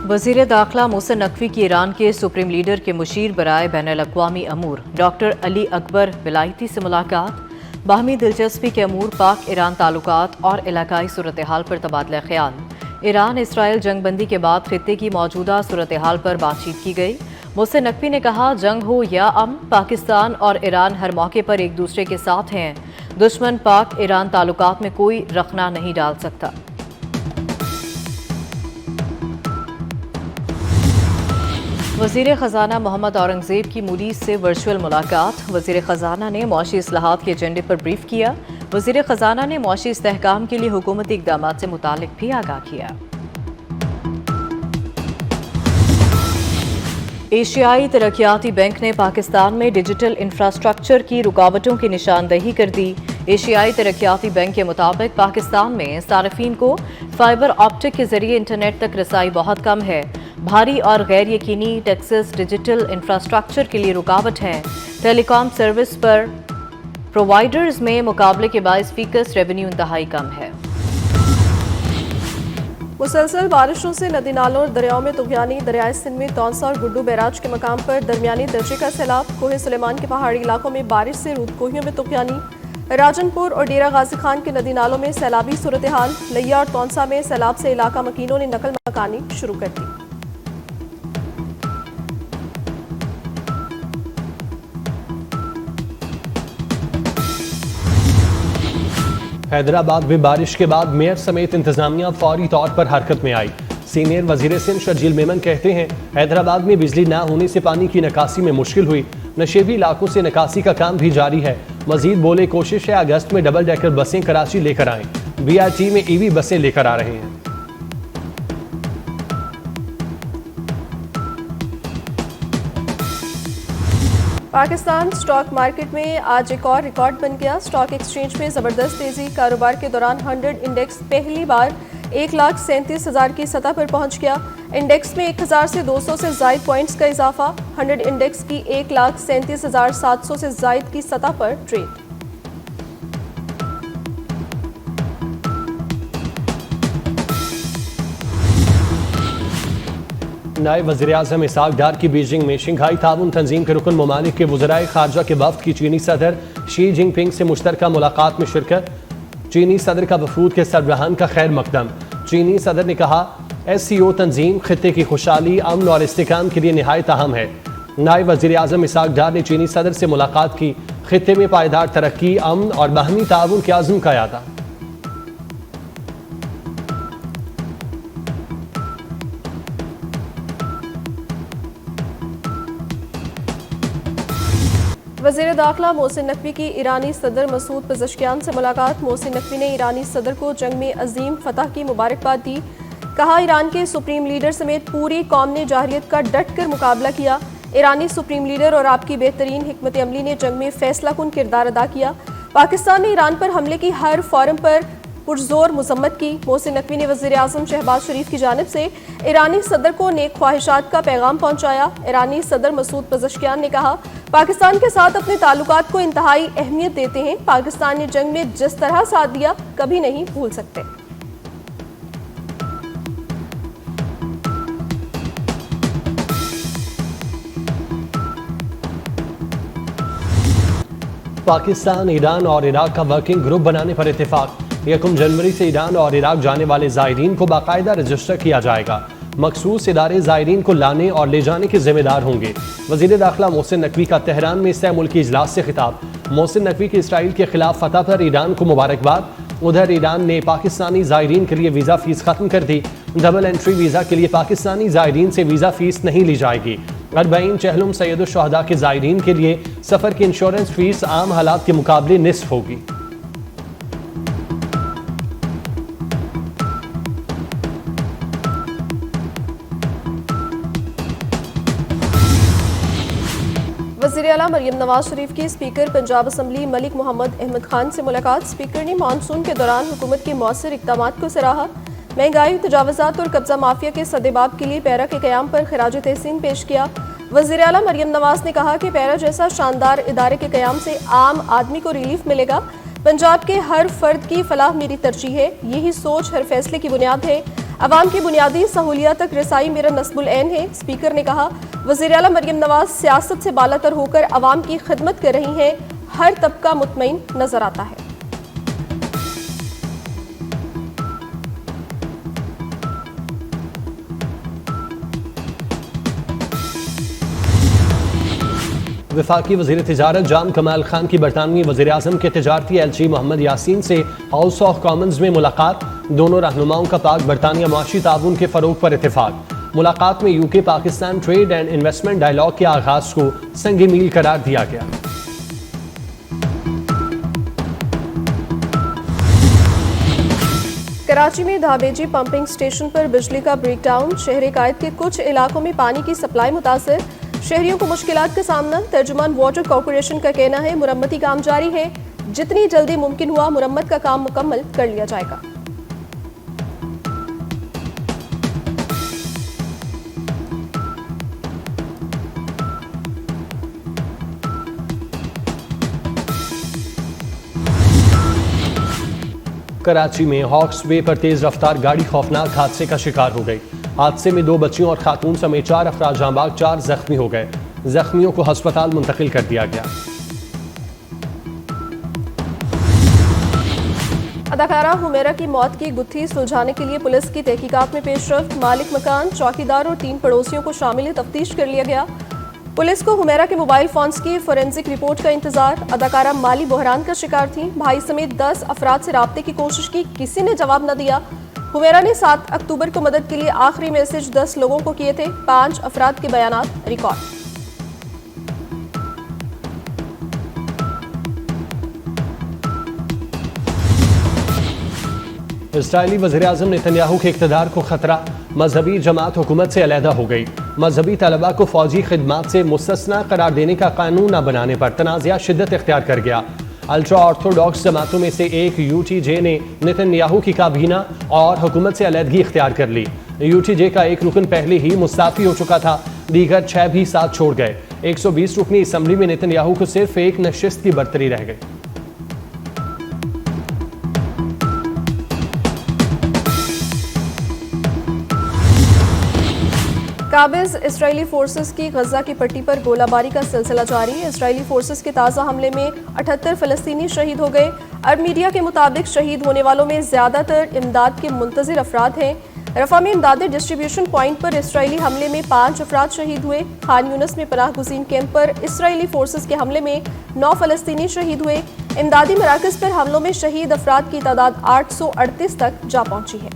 वज़ीर दाखिला मोहसिन नकवी की ईरान के सुप्रीम लीडर के मुशीर बराए बैनुल-अक़वामी अमूर डॉक्टर अली अकबर विलायती से मुलाकात। बाहमी दिलचस्पी के अमूर, पाक ईरान ताल्लुकात और इलाकाई सूरत हाल पर तबादला ख्याल। ईरान इसराइल जंगबंदी के बाद खित्ते की मौजूदा सूरत हाल पर बातचीत की गई। मोहसिन नकवी ने कहा, जंग हो या अमन, पाकिस्तान और ईरान हर मौके पर एक दूसरे के साथ हैं। दुश्मन पाक ईरान ताल्लुकात में कोई रखना नहीं डाल सकता। वज़ीर ख़ज़ाना मोहम्मद औरंगज़ेब की मूडीज़ से वर्चुअल मुलाकात। वज़ीर ख़ज़ाना ने मुआशी इस्लाहात के एजेंडे पर ब्रीफ किया। वज़ीर ख़ज़ाना ने मुआशी इस्तेहकाम के लिए हुकूमती इक़दामात से मुतालिक भी आगाह किया। एशियाई तरक्याती बैंक ने पाकिस्तान में डिजिटल इंफ्रास्ट्रक्चर की रुकावटों की निशानदेही कर दी। एशियाई तरक्याती बैंक के मुताबिक पाकिस्तान में सार्फिन को फाइबर ऑप्टिक के जरिए इंटरनेट तक रसाई बहुत कम है। भारी और गैर यकीनी टैक्सेस डिजिटल इंफ्रास्ट्रक्चर के लिए रुकावट है। टेलीकॉम सर्विस पर प्रोवाइडर्स में मुकाबले के बायस फीकस रेवेन्यू इंतहाई कम है। मुसलसल बारिशों से नदी नालों और दरियाओं में तुगयानी। दरियाए सिंध में तौसा और गुड्डू बैराज के मकाम पर दरमियानी दर्जे का सैलाब। कोहे सुलेमान के पहाड़ी इलाकों में बारिश से रूदकोहियों में तुगयानी। राजनपुर और डेरा गाजी खान के नदी नालों में सैलाबी सूरत हाल। लिया और तौसा में सैलाब से इलाका मकीनों ने नकल मकानी शुरू कर दी। हैदराबाद में बारिश के बाद मेयर समेत इंतजामिया फौरी तौर पर हरकत में आई। सीनियर वजीर सिंध शर्जील मेमन कहते हैं, हैदराबाद में बिजली ना होने से पानी की निकासी में मुश्किल हुई। नशेबी इलाकों से निकासी का काम भी जारी है। मजीद बोले, कोशिश है अगस्त में डबल डेकर बसें कराची लेकर आएं। BRT में EV बसें लेकर आ रहे हैं। पाकिस्तान स्टॉक मार्केट में आज एक और रिकॉर्ड बन गया। स्टॉक एक्सचेंज में जबरदस्त तेजी। कारोबार के दौरान 100 इंडेक्स पहली बार 1,37,000 की सतह पर पहुंच गया। इंडेक्स में 1000 से 200 से जायद पॉइंट्स का इजाफा। 100 इंडेक्स की 1,37,700 से जायद की सतह पर ट्रेड। नायब वज़ीर-ए-आज़म इसहाक डार की बीजिंग में शंघाई ताउन तंजीम के रुकन ममालिक के वज़राए खारजा के वफ़द की चीनी सदर शी जिनपिंग से मुश्तरका मुलाकात में शिरकत। चीनी सदर का वफूद के सरबराहान का खैर मकदम। चीनी सदर ने कहा, SCO तंजीम खित्ते की खुशहाली, अमन और इस्तेहकाम के लिए निहायत अहम है। नायब वज़ीर-ए-आज़म इसहाक डार ने चीनी सदर से मुलाकात की। खित्ते में पायदार तरक्की, अमन और बाहमी ताउन के आज़म का यादा। वज़ीर दाखिला मोहसिन नकवी की ईरानी सदर मसूद पज़ेश्कियान से मुलाकात। मोहसिन नकवी ने ईरानी सदर को जंग में अजीम फतह की मुबारकबाद दी। कहा, ईरान के सुप्रीम लीडर समेत पूरी कौम ने जाहिलियत का डट कर मुकाबला किया। ईरानी सुप्रीम लीडर और आपकी बेहतरीन हिकमत अमली ने जंग में फैसला कुन किरदार अदा किया। पाकिस्तान ने ईरान पर हमले की हर फोरम पर पुरजोर मजम्मत की। मोहसिन नकवी ने वज़ीर आज़म शहबाज शरीफ की जानिब से ईरानी सदर को नेक ख्वाहिशात का पैगाम पहुंचाया। ईरानी सदर मसूद पज़ेश्कियान ने कहा, पाकिस्तान के साथ अपने ताल्लुकात को इंतहाई अहमियत देते हैं। पाकिस्तान ने जंग में जिस तरह साथ दिया कभी नहीं भूल सकते। पाकिस्तान, ईरान और इराक का वर्किंग ग्रुप बनाने पर इत्तेफाक। 1 जनवरी से ईरान और इराक जाने वाले ज़ायरीन को बाकायदा रजिस्टर किया जाएगा। मखसूस इदारे ज़ायरीन को लाने और ले जाने के जिम्मेदार होंगे। वज़ीर दाखिला मोहसिन नकवी का तेहरान में सह मुल्की इजलास से खिताब। मोहसिन नकवी की इसराइल के खिलाफ फतह पर ईरान को मुबारकबाद। उधर ईरान ने पाकिस्तानी ज़ायरीन के लिए वीज़ा फीस खत्म कर दी। डबल एंट्री वीज़ा के लिए पाकिस्तानी ज़ायरीन से वीज़ा फीस नहीं ली जाएगी। 40 चहलुम सैयद शुहदा के ज़ायरीन के लिए सफ़र की इंश्योरेंस फीस आम हालात के मुकाबले निस्फ होगी। वज़ीर आला मरियम नवाज शरीफ की स्पीकर पंजाब असम्बली मलिक मोहम्मद अहमद खान से मुलाकात। स्पीकर ने मानसून के दौरान हुकूमत के मौसर इक़दामात को सराहा। महंगाई, तजावुज़ात और कब्जा माफिया के सदेबाब के लिए पैरा के क़याम पर खराज तहसीन पेश किया। वज़ीर आला मरियम नवाज ने कहा कि पैरा जैसा शानदार इदारे के क़याम से आम आदमी को रिलीफ मिलेगा। पंजाब के हर फर्द की फलाह मेरी तरजीह है। यही सोच हर फैसले की बुनियाद है। अवाम की बुनियादी सहूलियात तक रसाई मेरा नस्बुल ऐन है। स्पीकर ने कहा, वज़ीर आला मरियम नवाज सियासत से बालातर होकर अवाम की खिदमत कर रही हैं। हर तबका मुतमईन नजर आता है। वफाकी वज़ीर तिजारत जाम कमाल खान की बरतानवी वज़ीर आज़म के तिजारती एलची मोहम्मद यासीन से हाउस ऑफ कॉमन्स में मुलाकात। दोनों रहनुमाओं का पाक बरतानिया माशी ताउन के फ़रोग पर इत्तेफाक। मुलाकात में UK Pakistan trade and investment dialogue के आगाज को संग मील करार दिया गया। कराची में धाबेजी पंपिंग स्टेशन पर बिजली का ब्रेकडाउन। शहर कायद के कुछ इलाकों में पानी की सप्लाई मुतासर। शहरियों को मुश्किलात का सामना। तर्जुमान वाटर कॉरपोरेशन का कहना है, मुरम्मती काम जारी है। जितनी जल्दी मुमकिन हुआ मुरम्मत का काम मुकम्मल कर लिया जाएगा। कराची में हॉक्स वे पर तेज रफ्तार गाड़ी खौफनाक हादसे का शिकार हो गई। हादसे में 2 बच्चियों और खातून समेत 4 अफराद जांबाग, 4 जख्मी हो गए। जख्मियों को अस्पताल मुंतकिल कर दिया गया। अदाकारा हुमैरा की मौत की गुत्थी सुलझाने के लिए पुलिस की तहकीकात में पेशरफ्त। मालिक मकान, चौकीदार और 3 पड़ोसियों को शामिल तफ्तीश कर लिया गया। पुलिस को हुमैरा के मोबाइल फोन्स की फोरेंसिक रिपोर्ट का इंतजार। अदाकारा माली बहरान का शिकार थी। भाई समेत 10 अफराद से राब्ते की कोशिश की, किसी ने जवाब न दिया। हुमैरा ने 7 अक्टूबर को मदद के लिए आखिरी मैसेज 10 लोगों को किए थे। 5 अफराद के बयानात रिकॉर्ड। इस्राइली वज़ीर-ए-आज़म नेतन्याहू के इक़्तिदार को खतरा। मजहबी जमात हुकूमत से अलहदा हो गई। मजहबी तलबा को फौजी खिदमात से मुस्तस्ना करार देने का कानून न बनाने पर तनाज़ा शिद्दत इख्तियार कर गया। अल्ट्रा ऑर्थोडॉक्स जमातों में से एक UTJ ने नेतन्याहू की काबीना और हुकूमत से अलहदगी इख्तियार कर ली। UTJ का एक रुकन पहले ही मुस्ताफ़ी हो चुका था, दीगर 6 भी साथ छोड़ गए। 120 रुकनी असम्बली में नेतन्याहू को सिर्फ एक नशिस्त की बरतरी रह गई। काबिज इजरायली फोर्सेस की गजा की पट्टी पर गोलाबारी का सिलसिला जारी। इजरायली फोर्सेस के ताज़ा हमले में 78 फ़लस्तीनी शहीद हो गए। अरब मीडिया के मुताबिक शहीद होने वालों में ज़्यादातर इमदाद के मुंतज़िर अफराद हैं। रफ़ा में इमदादी डिस्ट्रीब्यूशन पॉइंट पर इसराइली हमले में 5 अफराद शहीद हुए। खान यूनिस में पनाह गुज़ीन कैंप पर इसराइली फोर्सेस के हमले में 9 फ़लस्तीनी शहीद हुए। इमदादी मराकज़ पर हमलों में शहीद अफराद की तादाद 838 तक जा पहुँची है।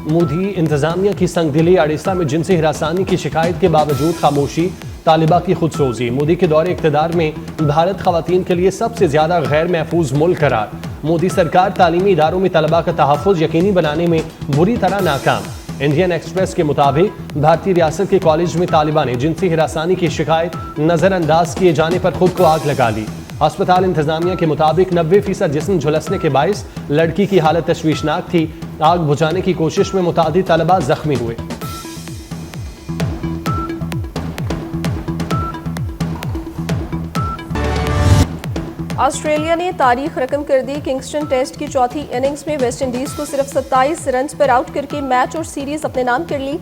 मोदी इंतजामिया की संगदिली। अड़ीसा में जिनसी हिरासानी की शिकायत के बावजूद खामोशी, तालिबा की खुदसोजी। मोदी के दौरे इक़्तिदार में भारत ख़वातीन के लिए सबसे ज़्यादा गैर महफूज मुल्क करार। मोदी सरकार तालीमी इदारों में तलबा का तहफ़्फ़ुज़ यकीनी बनाने में बुरी तरह नाकाम। इंडियन एक्सप्रेस के मुताबिक भारतीय रियासत के कॉलेज में तालिबा ने जिनसी हिरासानी की शिकायत नज़रअंदाज किए जाने पर खुद को आग लगा ली। अस्पताल इंतजामिया के मुताबिक 90% जिस्म झुलसने के बायस लड़की की हालत तशवीशनाक थी। आग बुझाने की कोशिश में मुतादिद तलबा जख्मी हुए। ऑस्ट्रेलिया ने तारीख रकम कर दी। किंगस्टन टेस्ट की चौथी इनिंग्स में वेस्ट इंडीज को सिर्फ 27 रन पर आउट करके मैच और सीरीज अपने नाम कर ली।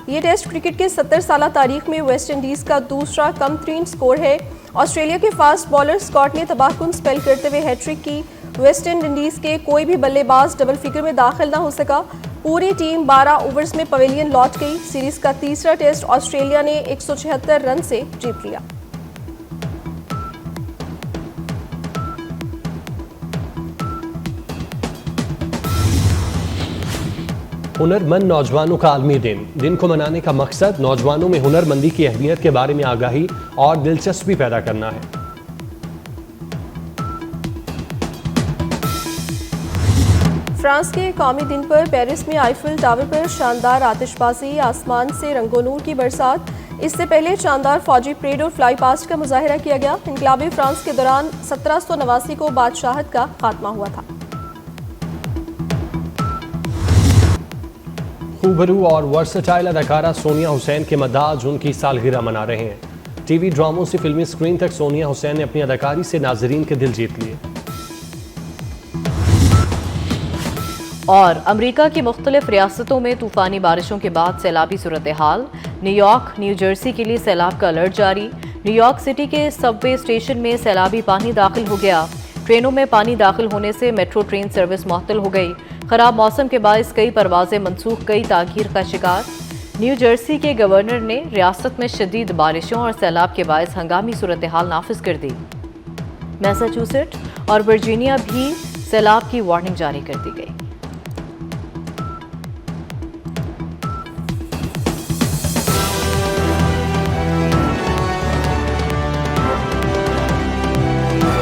ये टेस्ट क्रिकेट के 70 साल तारीख में वेस्ट इंडीज का दूसरा कम तरीन स्कोर है। ऑस्ट्रेलिया के फास्ट बॉलर स्कॉट ने तबाहकुन स्पेल करते हुए हैट्रिक की। वेस्ट इंडीज के कोई भी बल्लेबाज डबल फिगर में दाखिल न हो सका। पूरी टीम 12 ओवर्स में पवेलियन लौट गई। सीरीज का तीसरा टेस्ट ऑस्ट्रेलिया ने 176 रन से जीत लिया। हुनरमंद नौजवानों का आलमी दिन को मनाने का मकसद नौजवानों में हुनरमंदी की अहमियत के बारे में आगाही और दिलचस्पी पैदा करना है। फ्रांस के कौमी दिन पर पेरिस में आईफिल टावर पर शानदार आतिशबाजी, आसमान से रंगोनूर की बरसात। इससे पहले शानदार फौजी परेड और फ्लाई पास्ट का मुजाहिरा किया गया। इनकलाबी फ्रांस के दौरान 1789 को बादशाहत का खात्मा हुआ था। खूबरू और वर्सटाइल अदाकारा सोनिया हुसैन के मद्दाज उनकी सालगिरह मना रहे हैं। टीवी ड्रामों से फिल्मी स्क्रीन तक सोनिया हुसैन ने अपनी अदाकारी से नाजरीन के दिल जीत लिए। और अमेरिका की मुख्तलिफ रियासतों में तूफानी बारिशों के बाद सैलाबी सूरत हाल। न्यूयॉर्क, न्यू जर्सी के लिए सैलाब का अलर्ट जारी। न्यूयॉर्क सिटी के सबवे स्टेशन में सैलाबी पानी दाखिल हो गया। ट्रेनों में पानी दाखिल होने से मेट्रो ट्रेन सर्विस मुअत्तल हो गई। खराब मौसम के बायस कई परवाजें मनसूख, कई ताखीर का शिकार। न्यू जर्सी के गवर्नर ने रियासत में शदीद बारिशों और सैलाब के बायस हंगामी सूरत हाल नाफिज कर दी। मैसाचुसेट्स और वर्जीनिया भी सैलाब की वार्निंग जारी कर दी गई।